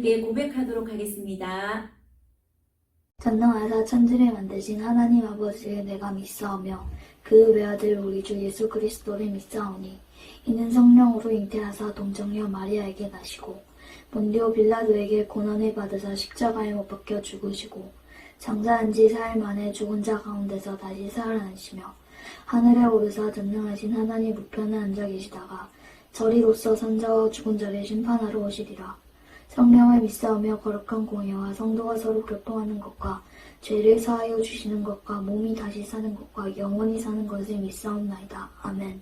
함께 고백하도록 하겠습니다. 전능하사 천지를 만드신 하나님 아버지를 내가 믿사오며 그 외아들 우리 주 예수 그리스도를 믿사오니 이는 성령으로 잉태하사 동정녀 마리아에게 나시고 본디오 빌라도에게 고난을 받으사 십자가에 못 박혀 죽으시고 장사한 지 사흘 만에 죽은 자 가운데서 다시 살아나시며 하늘에 오르사 전능하신 하나님 우편에 앉아 계시다가 저리로서 산자와 죽은 자를 심판하러 오시리라. 성령을 믿사오며 거룩한 공예와 성도가 서로 교통하는 것과 죄를 사하여 주시는 것과 몸이 다시 사는 것과 영원히 사는 것을 믿사옵나이다. 아멘.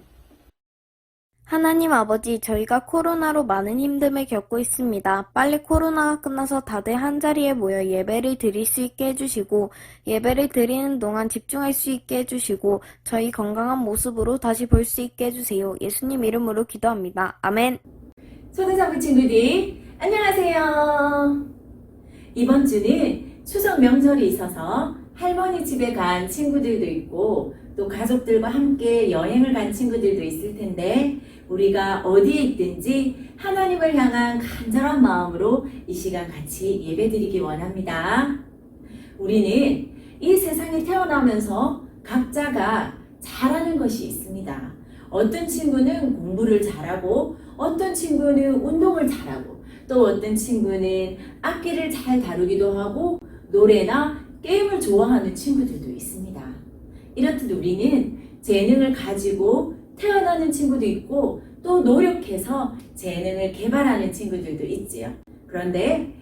하나님 아버지, 저희가 코로나로 많은 힘듦을 겪고 있습니다. 빨리 코로나가 끝나서 다들 한자리에 모여 예배를 드릴 수 있게 해주시고 예배를 드리는 동안 집중할 수 있게 해주시고 저희 건강한 모습으로 다시 볼 수 있게 해주세요. 예수님 이름으로 기도합니다. 아멘. 초대장부 친구들 안녕하세요. 이번 주는 추석 명절이 있어서 할머니 집에 간 친구들도 있고 또 가족들과 함께 여행을 간 친구들도 있을 텐데 우리가 어디에 있든지 하나님을 향한 간절한 마음으로 이 시간 같이 예배드리기 원합니다. 우리는 이 세상에 태어나면서 각자가 잘하는 것이 있습니다. 어떤 친구는 공부를 잘하고 어떤 친구는 운동을 잘하고 또 어떤 친구는 악기를 잘 다루기도 하고 노래나 게임을 좋아하는 친구들도 있습니다. 이렇듯 우리는 재능을 가지고 태어나는 친구도 있고 또 노력해서 재능을 개발하는 친구들도 있지요. 그런데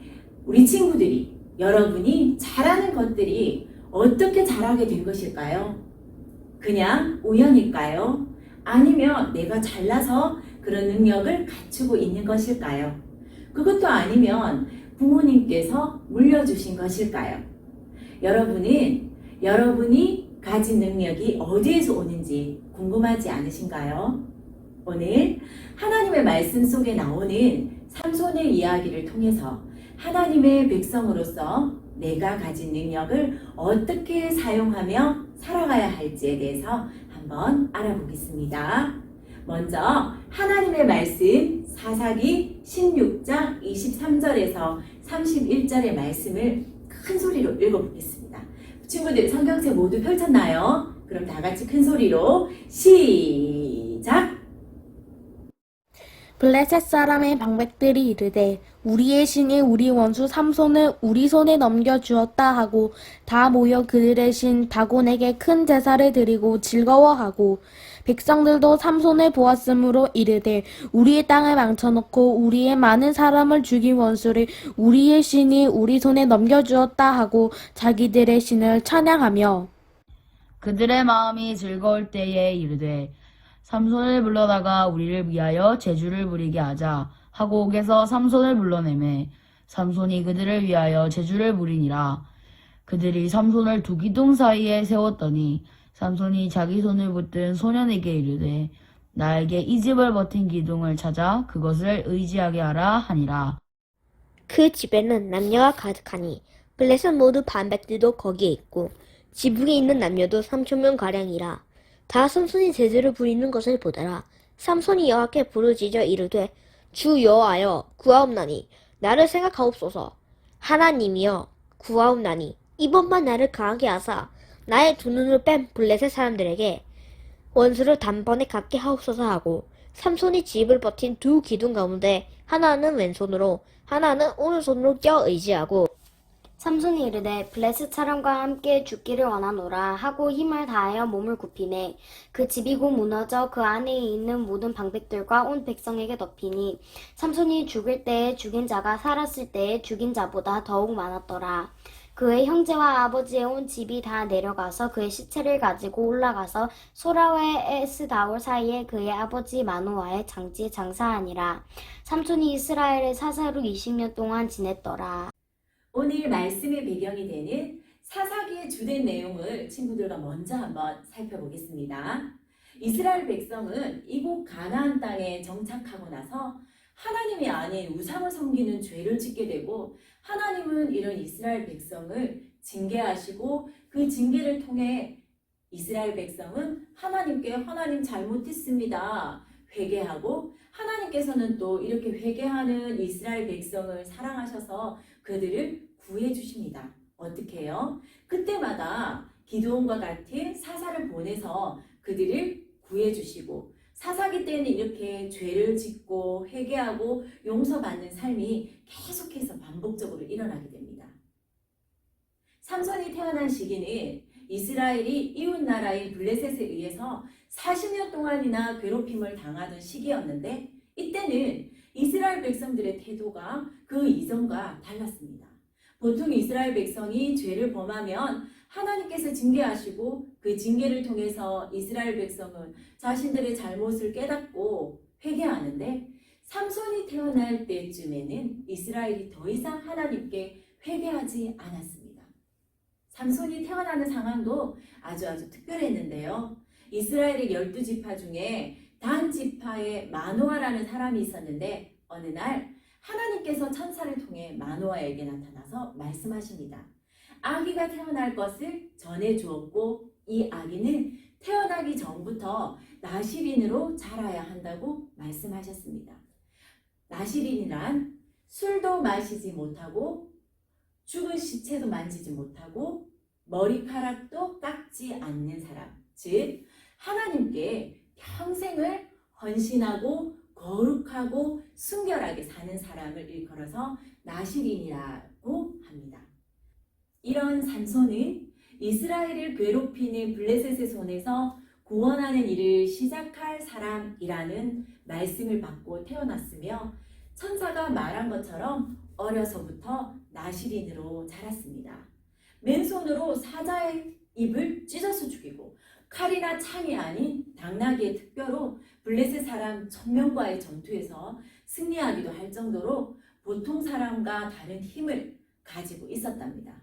우리 친구들이 여러분이 잘하는 것들이 어떻게 잘하게 된 것일까요? 그냥 우연일까요? 아니면 내가 잘나서 그런 능력을 갖추고 있는 것일까요? 그것도 아니면 부모님께서 물려주신 것일까요? 여러분이 가진 능력이 어디에서 오는지 궁금하지 않으신가요? 오늘 하나님의 말씀 속에 나오는 삼손의 이야기를 통해서 하나님의 백성으로서 내가 가진 능력을 어떻게 사용하며 살아가야 할지에 대해서 한번 알아보겠습니다. 먼저 하나님의 말씀 사사기 16장 23절에서 31절의 말씀을 큰 소리로 읽어보겠습니다. 친구들 성경책 모두 펼쳤나요? 그럼 다 같이 큰 소리로 시작! 블레셋 사람의 방백들이 이르되 우리의 신이 우리 원수 삼손을 우리 손에 넘겨주었다 하고 다 모여 그들의 신 다곤에게 큰 제사를 드리고 즐거워하고 백성들도 삼손을 보았으므로 이르되 우리의 땅을 망쳐놓고 우리의 많은 사람을 죽인 원수를 우리의 신이 우리 손에 넘겨주었다 하고 자기들의 신을 찬양하며 그들의 마음이 즐거울 때에 이르되 삼손을 불러다가 우리를 위하여 제주를 부리게 하자 하고 옥에서 삼손을 불러내매 삼손이 그들을 위하여 제주를 부리니라. 그들이 삼손을 두 기둥 사이에 세웠더니 삼손이 자기 손을 붙든 소년에게 이르되 나에게 이 집을 버틴 기둥을 찾아 그것을 의지하게 하라 하니라. 그 집에는 남녀가 가득하니 블레셋 모두 반백들도 거기에 있고 지붕에 있는 남녀도 3,000명가량이라. 다 삼손이 제주를 부리는 것을 보더라. 삼손이 여호와께 부르짖어 이르되 주 여호와여 구하옵나니 나를 생각하옵소서. 하나님이여 구하옵나니 이번만 나를 강하게 하사 나의 두 눈을 뺀 블레셋 사람들에게 원수를 단번에 갖게 하옵소서 하고 삼손이 집을 버틴 두 기둥 가운데 하나는 왼손으로 하나는 오른손으로 껴 의지하고 삼손이 이르되 블레셋 사람과 함께 죽기를 원하노라 하고 힘을 다하여 몸을 굽히매 그 집이 곧 무너져 그 안에 있는 모든 방백들과 온 백성에게 덮이니 삼손이 죽을 때에 죽인 자가 살았을 때에 죽인 자보다 더욱 많았더라. 그의 형제와 아버지의 온 집이 다 내려가서 그의 시체를 가지고 올라가서 소라와 에스다올 사이에 그의 아버지 마노아의 장지에 장사하니라. 삼손이 이스라엘의 사사로 20년 동안 지냈더라. 오늘 말씀의 배경이 되는 사사기의 주된 내용을 친구들과 먼저 한번 살펴보겠습니다. 이스라엘 백성은 이곳 가나안 땅에 정착하고 나서 하나님이 아닌 우상을 섬기는 죄를 짓게 되고 하나님은 이런 이스라엘 백성을 징계하시고 그 징계를 통해 이스라엘 백성은 하나님께 하나님 잘못했습니다. 회개하고 하나님께서는 또 이렇게 회개하는 이스라엘 백성을 사랑하셔서 그들을 구해 주십니다. 어떻게 해요? 그때마다 기드온과 같은 사사를 보내서 그들을 구해 주시고 사사기 때는 이렇게 죄를 짓고 회개하고 용서받는 삶이 계속해서 반복적으로 일어나게 됩니다. 삼손이 태어난 시기는 이스라엘이 이웃나라인 블레셋에 의해서 40년 동안이나 괴롭힘을 당하던 시기였는데 이때는 이스라엘 백성들의 태도가 그 이전과 달랐습니다. 보통 이스라엘 백성이 죄를 범하면 하나님께서 징계하시고 그 징계를 통해서 이스라엘 백성은 자신들의 잘못을 깨닫고 회개하는데 삼손이 태어날 때쯤에는 이스라엘이 더 이상 하나님께 회개하지 않았습니다. 삼손이 태어나는 상황도 아주 특별했는데요. 이스라엘의 12지파 중에 단 지파에 마노아라는 사람이 있었는데 어느 날 하나님께서 천사를 통해 마노아에게 나타나서 말씀하십니다. 아기가 태어날 것을 전해 주었고 이 아기는 태어나기 전부터 나시린으로 자라야 한다고 말씀하셨습니다. 나시린이란 술도 마시지 못하고 죽은 시체도 만지지 못하고 머리카락도 깎지 않는 사람, 즉 하나님께 평생을 헌신하고 거룩하고 순결하게 사는 사람을 일컬어서 나시린이라고 합니다. 이런 삼손은 이스라엘을 괴롭히는 블레셋의 손에서 구원하는 일을 시작할 사람이라는 말씀을 받고 태어났으며 천사가 말한 것처럼 어려서부터 나시린으로 자랐습니다. 맨손으로 사자의 입을 찢어서 죽이고 칼이나 창이 아닌 당나귀의 특별로 블레셋 사람 1000명과의 전투에서 승리하기도 할 정도로 보통 사람과 다른 힘을 가지고 있었답니다.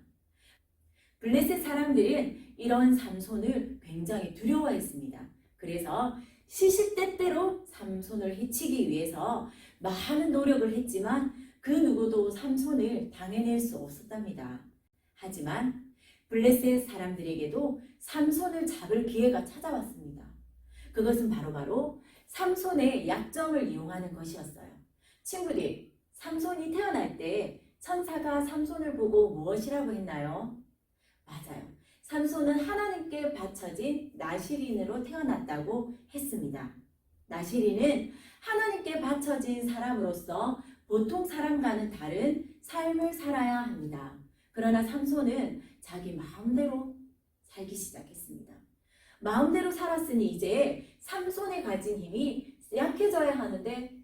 블레셋 사람들은 이런 삼손을 굉장히 두려워했습니다. 그래서 시시때때로 삼손을 해치기 위해서 많은 노력을 했지만 그 누구도 삼손을 당해낼 수 없었답니다. 하지만 블레셋 사람들에게도 삼손을 잡을 기회가 찾아왔습니다. 그것은 바로 삼손의 약점을 이용하는 것이었어요. 친구들, 삼손이 태어날 때 천사가 삼손을 보고 무엇이라고 했나요? 맞아요. 삼손은 하나님께 바쳐진 나시린으로 태어났다고 했습니다. 나시린은 하나님께 바쳐진 사람으로서 보통 사람과는 다른 삶을 살아야 합니다. 그러나 삼손은 자기 마음대로 살기 시작했습니다. 마음대로 살았으니 이제 삼손이 가진 힘이 약해져야 하는데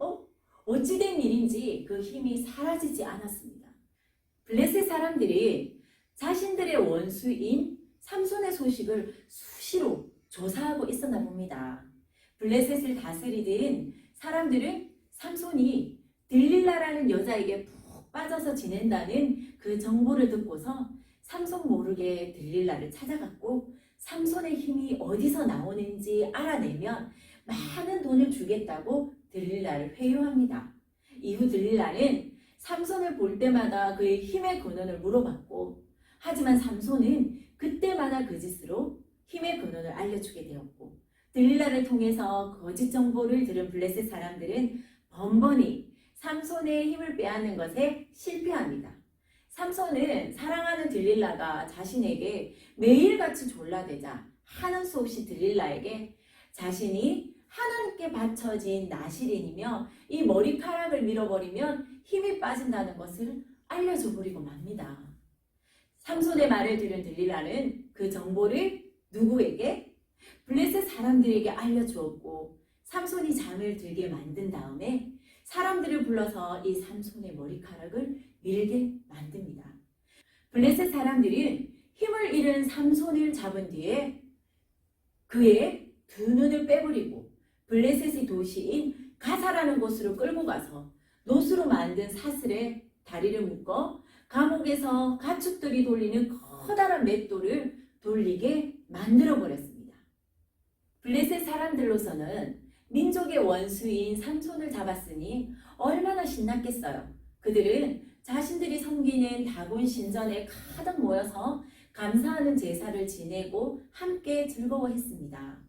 어찌된 일인지 그 힘이 사라지지 않았습니다. 블레셋 사람들이 자신들의 원수인 삼손의 소식을 수시로 조사하고 있었나 봅니다. 블레셋을 다스리던 사람들은 삼손이 들릴라라는 여자에게 푹 빠져서 지낸다는 그 정보를 듣고서 삼손 모르게 들릴라를 찾아갔고 삼손의 힘이 어디서 나오는지 알아내면 많은 돈을 주겠다고 들릴라를 회유합니다. 이후 들릴라는 삼손을 볼 때마다 그의 힘의 근원을 물어봤고 하지만 삼손은 그때마다 그 짓으로 힘의 근원을 알려주게 되었고 들릴라를 통해서 거짓 정보를 들은 블레셋 사람들은 번번이 삼손의 힘을 빼앗는 것에 실패합니다. 삼손은 사랑하는 들릴라가 자신에게 매일같이 졸라대자 하는 수 없이 들릴라에게 자신이 하나님께 바쳐진 나시린이며 이 머리카락을 밀어버리면 힘이 빠진다는 것을 알려줘 버리고 맙니다. 삼손의 말을 들은 들릴라는 그 정보를 누구에게? 블레셋 사람들에게 알려주었고 삼손이 잠을 들게 만든 다음에 사람들을 불러서 이 삼손의 머리카락을 밀게 만듭니다. 블레셋 사람들은 힘을 잃은 삼손을 잡은 뒤에 그의 두 눈을 빼버리고 블레셋의 도시인 가사라는 곳으로 끌고 가서 노수로 만든 사슬에 다리를 묶어 감옥에서 가축들이 돌리는 커다란 맷돌을 돌리게 만들어버렸습니다. 블레셋 사람들로서는 민족의 원수인 삼손을 잡았으니 얼마나 신났겠어요. 그들은 자신들이 섬기는 다곤 신전에 가득 모여서 감사하는 제사를 지내고 함께 즐거워했습니다.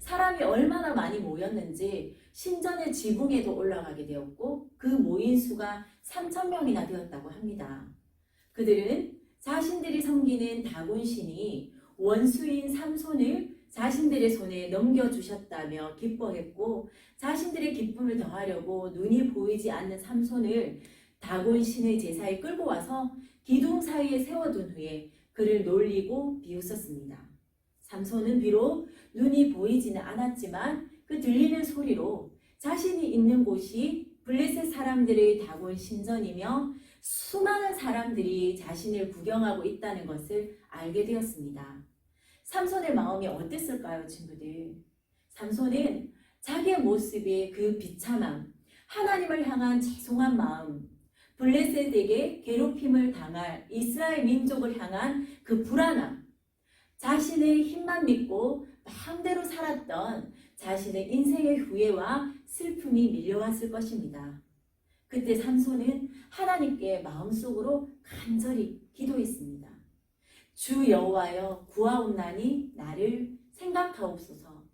사람이 얼마나 많이 모였는지 신전의 지붕에도 올라가게 되었고 그 모인 수가 3,000명이나 되었다고 합니다. 그들은 자신들이 섬기는 다곤 신이 원수인 삼손을 자신들의 손에 넘겨주셨다며 기뻐했고 자신들의 기쁨을 더하려고 눈이 보이지 않는 삼손을 다곤 신의 제사에 끌고 와서 기둥 사이에 세워둔 후에 그를 놀리고 비웃었습니다. 삼손은 비록 눈이 보이지는 않았지만 그 들리는 소리로 자신이 있는 곳이 블레셋 사람들의 다곤 신전이며 수많은 사람들이 자신을 구경하고 있다는 것을 알게 되었습니다. 삼손의 마음이 어땠을까요, 친구들? 삼손은 자기의 모습의 그 비참함, 하나님을 향한 죄송한 마음, 블레셋에게 괴롭힘을 당할 이스라엘 민족을 향한 그 불안함, 자신의 힘만 믿고 마음대로 살았던 자신의 인생의 후회와 슬픔이 밀려왔을 것입니다. 그때 삼손은 하나님께 마음속으로 간절히 기도했습니다. 주 여호와여 구하옵나니 나를 생각하옵소서.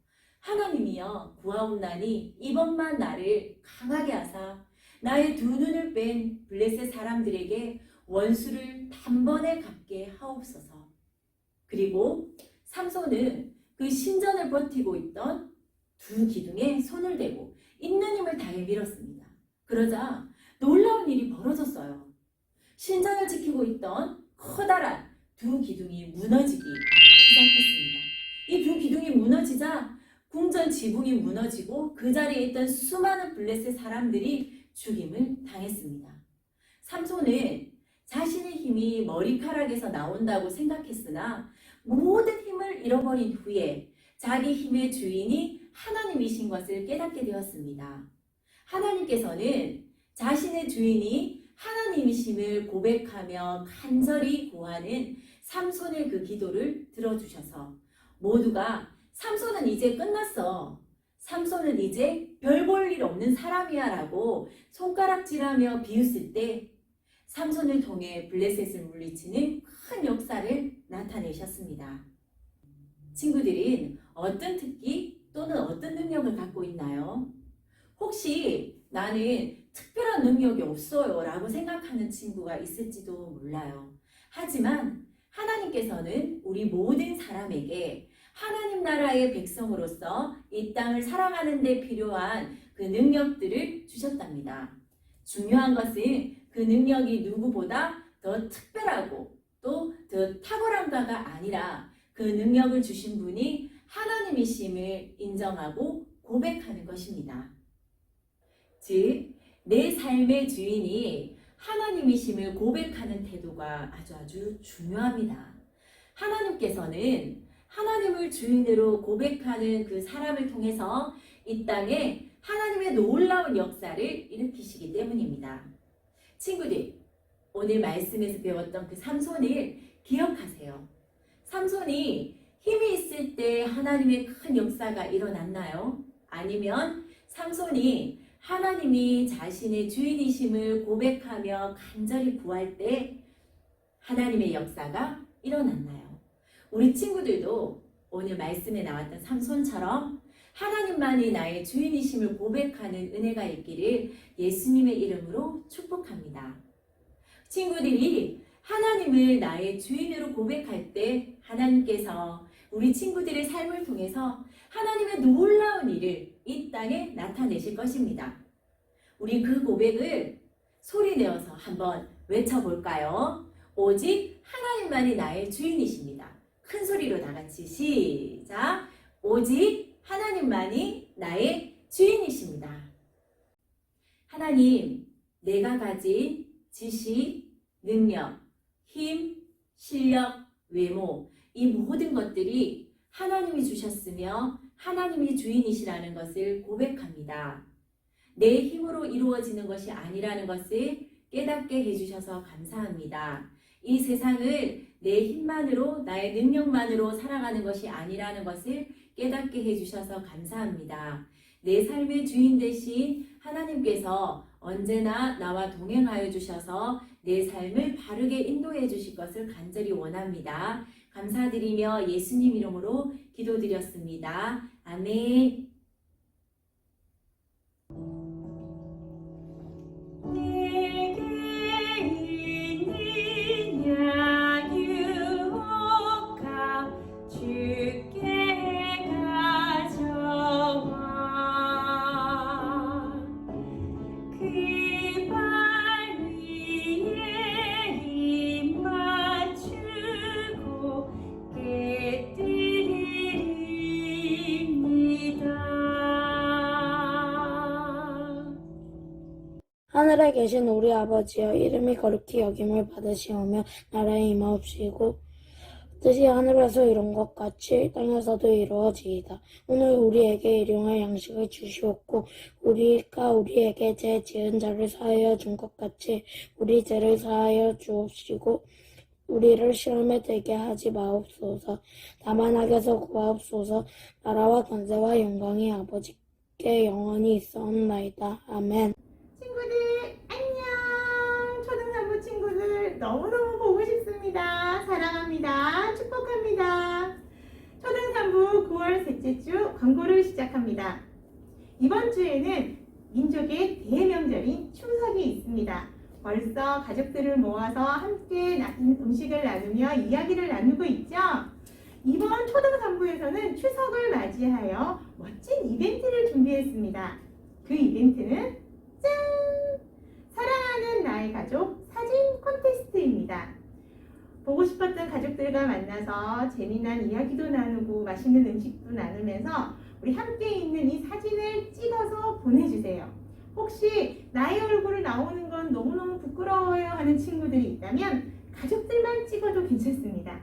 하나님이여 구하옵나니 이번만 나를 강하게 하사 나의 두 눈을 뺀 블레셋 사람들에게 원수를 단번에 갚게 하옵소서. 그리고 삼손은 그 신전을 버티고 있던 두 기둥에 손을 대고 있는 힘을 다해 밀었습니다. 그러자 놀라운 일이 벌어졌어요. 신전을 지키고 있던 커다란 두 기둥이 무너지기 시작했습니다. 이 두 기둥이 무너지자 궁전 지붕이 무너지고 그 자리에 있던 수많은 블레셋 사람들이 죽임을 당했습니다. 삼손은 자신의 힘이 머리카락에서 나온다고 생각했으나 모든 힘을 잃어버린 후에 자기 힘의 주인이 하나님이신 것을 깨닫게 되었습니다. 하나님께서는 자신의 주인이 하나님이심을 고백하며 간절히 구하는 삼손의 그 기도를 들어주셔서 모두가 삼손은 이제 끝났어. 삼손은 이제 별 볼 일 없는 사람이야 라고 손가락질하며 비웃을 때 삼손을 통해 블레셋을 물리치는 큰 역사를 나타내셨습니다. 친구들은 어떤 특기 또는 어떤 능력을 갖고 있나요? 혹시 나는 특별한 능력이 없어요 라고 생각하는 친구가 있을지도 몰라요. 하지만 하나님께서는 우리 모든 사람에게 하나님 나라의 백성으로서 이 땅을 살아가는 데 필요한 그 능력들을 주셨답니다. 중요한 것은 그 능력이 누구보다 더 특별하고 또 더 탁월한 바가 아니라 그 능력을 주신 분이 하나님이심을 인정하고 고백하는 것입니다. 즉, 내 삶의 주인이 하나님이심을 고백하는 태도가 아주 중요합니다. 하나님께서는 하나님을 주인으로 고백하는 그 사람을 통해서 이 땅에 하나님의 놀라운 역사를 일으키시기 때문입니다. 친구들, 오늘 말씀에서 배웠던 그 삼손을 기억하세요. 삼손이 힘이 있을 때 하나님의 큰 역사가 일어났나요? 아니면 삼손이 하나님이 자신의 주인이심을 고백하며 간절히 구할 때 하나님의 역사가 일어났나요? 우리 친구들도 오늘 말씀에 나왔던 삼손처럼 하나님만이 나의 주인이심을 고백하는 은혜가 있기를 예수님의 이름으로 축복합니다. 친구들이 하나님을 나의 주인으로 고백할 때 하나님께서 우리 친구들의 삶을 통해서 하나님의 놀라운 일을 이 땅에 나타내실 것입니다. 우리 그 고백을 소리내어서 한번 외쳐볼까요? 오직 하나님만이 나의 주인이십니다. 큰 소리로 다 같이 시작! 오직 하나님만이 나의 주인이십니다. 하나님, 내가 가진 지식, 능력, 힘, 실력, 외모, 이 모든 것들이 하나님이 주셨으며 하나님이 주인이시라는 것을 고백합니다. 내 힘으로 이루어지는 것이 아니라는 것을 깨닫게 해주셔서 감사합니다. 이 세상을 내 힘만으로, 나의 능력만으로 살아가는 것이 아니라는 것을 깨닫게 해주셔서 감사합니다. 내 삶의 주인 되신 하나님께서 언제나 나와 동행하여 주셔서 내 삶을 바르게 인도해 주실 것을 간절히 원합니다. 감사드리며 예수님 이름으로 기도드렸습니다. 아멘. 하늘에 계신 우리 아버지여 이름이 거룩히 여김을 받으시오며 나라의 임하옵시고 뜻이 하늘에서 이룬 것 같이 땅에서도 이루어지이다. 오늘 우리에게 일용할 양식을 주시옵고 우리가 우리에게 죄 지은 자를 사하여 준 것 같이 우리 죄를 사하여 주옵시고 우리를 시험에 들게 하지 마옵소서. 다만 악에서 구하옵소서. 나라와 권세와 영광이 아버지께 영원히 있사옵나이다. 아멘. 친구들 안녕. 초등산부 친구들 너무너무 보고 싶습니다. 사랑합니다. 축복합니다. 초등산부 9월 셋째 주 광고를 시작합니다. 이번 주에는 민족의 대명절인 추석이 있습니다. 벌써 가족들을 모아서 함께 음식을 나누며 이야기를 나누고 있죠. 이번 초등산부에서는 추석을 맞이하여 멋진 이벤트를 준비했습니다. 그 이벤트는 짠! 사랑하는 나의 가족 사진 콘테스트입니다. 보고 싶었던 가족들과 만나서 재미난 이야기도 나누고 맛있는 음식도 나누면서 우리 함께 있는 이 사진을 찍어서 보내주세요. 혹시 나의 얼굴을 나오는 건 너무너무 부끄러워요 하는 친구들이 있다면 가족들만 찍어도 괜찮습니다.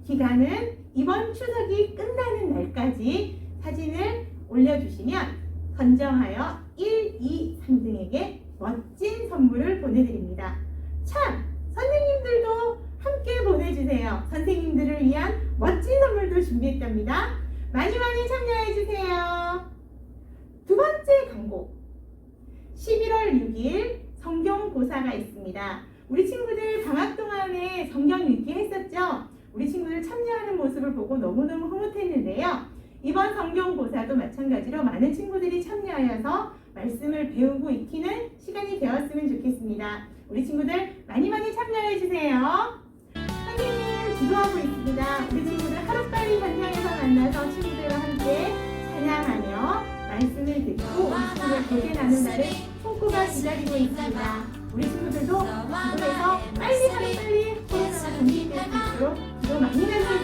기간은 이번 추석이 끝나는 날까지 사진을 올려주시면 선정하여 1, 2, 3등에게 멋진 선물을 보내드립니다. 참! 선생님들도 함께 보내주세요. 선생님들을 위한 멋진 선물도 준비했답니다. 많이 참여해주세요. 두 번째 광고. 11월 6일 성경고사가 있습니다. 우리 친구들 방학 동안에 성경 읽기 했었죠? 우리 친구들 참여하는 모습을 보고 너무너무 흐뭇했는데요. 이번 성경고사도 마찬가지로 많은 친구들이 참여하여서 말씀을 배우고 익히는 시간이 되었으면 좋겠습니다. 우리 친구들 많이 참여해주세요. 선생님 기도하고 있습니다. 우리 친구들 하루빨리 현장에서 만나서 친구들과 함께 찬양하며 말씀을 듣고 우리 친구들 교제나는 날을 손꼽아 기다리고 있습니다. 우리 친구들도 기도해서 빨리 하루빨리 코로나가 종식될 수 있도록 기도 많이 하세요.